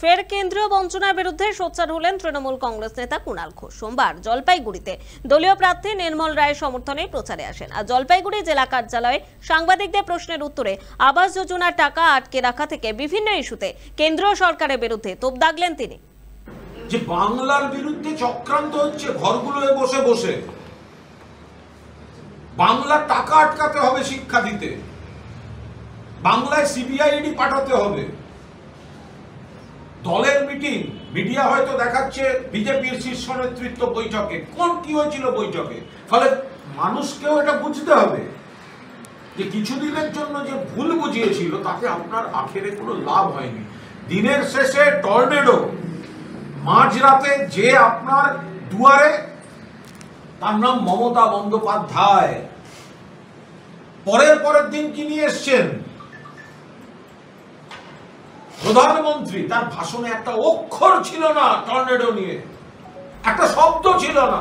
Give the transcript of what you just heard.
ফের কেন্দ্রীয় বঞ্চনার বিরুদ্ধে সোচ্চার হলেন তৃণমূল কংগ্রেস নেতা কুণাল ঘোষ। সোমবার জলপাইগুড়িতে দলীয় প্রার্থী নির্মল রায়ের সমর্থনে প্রচারে আসেন। আর জলপাইগুড়ি জেলা কার্যালয়ে সাংবাদিকদের প্রশ্নের উত্তরে আবাস যোজনার টাকা আটকে রাখা থেকে বিভিন্ন ইস্যুতে কেন্দ্রীয় সরকারের বিরুদ্ধে তোপ দাগলেন তিনি। যে বাংলার বিরুদ্ধে চক্রান্ত হচ্ছে ঘরগুলোয় বসে বসে, বাংলার টাকা আটকাতে হবে, শিক্ষা দিতে বাংলায় সিবিআইডি পাঠাতে হবে। দলের মিটিং, মিডিয়া হয়তো দেখাচ্ছে বিজেপির শীর্ষ নেতৃত্ব বৈঠকে, কোন কি হয়েছিল বৈঠকে। ফলে মানুষকেও এটা বুঝতে হবে যে কিছুদিনের জন্য যে ভুল বুঝিয়েছিল তাতে আপনার আখেরে কোনো লাভ হয়নি। দিনের শেষে টর্নেডো মাঝরাতে যে আপনার দুয়ারে, তার নাম মমতা বন্দ্যোপাধ্যায়। পরের দিন কি নিয়ে এসছেন? প্রধানমন্ত্রী। তার ভাষণে একটা অক্ষর ছিল না টর্নেডো নিয়ে, একটা শব্দ ছিল না।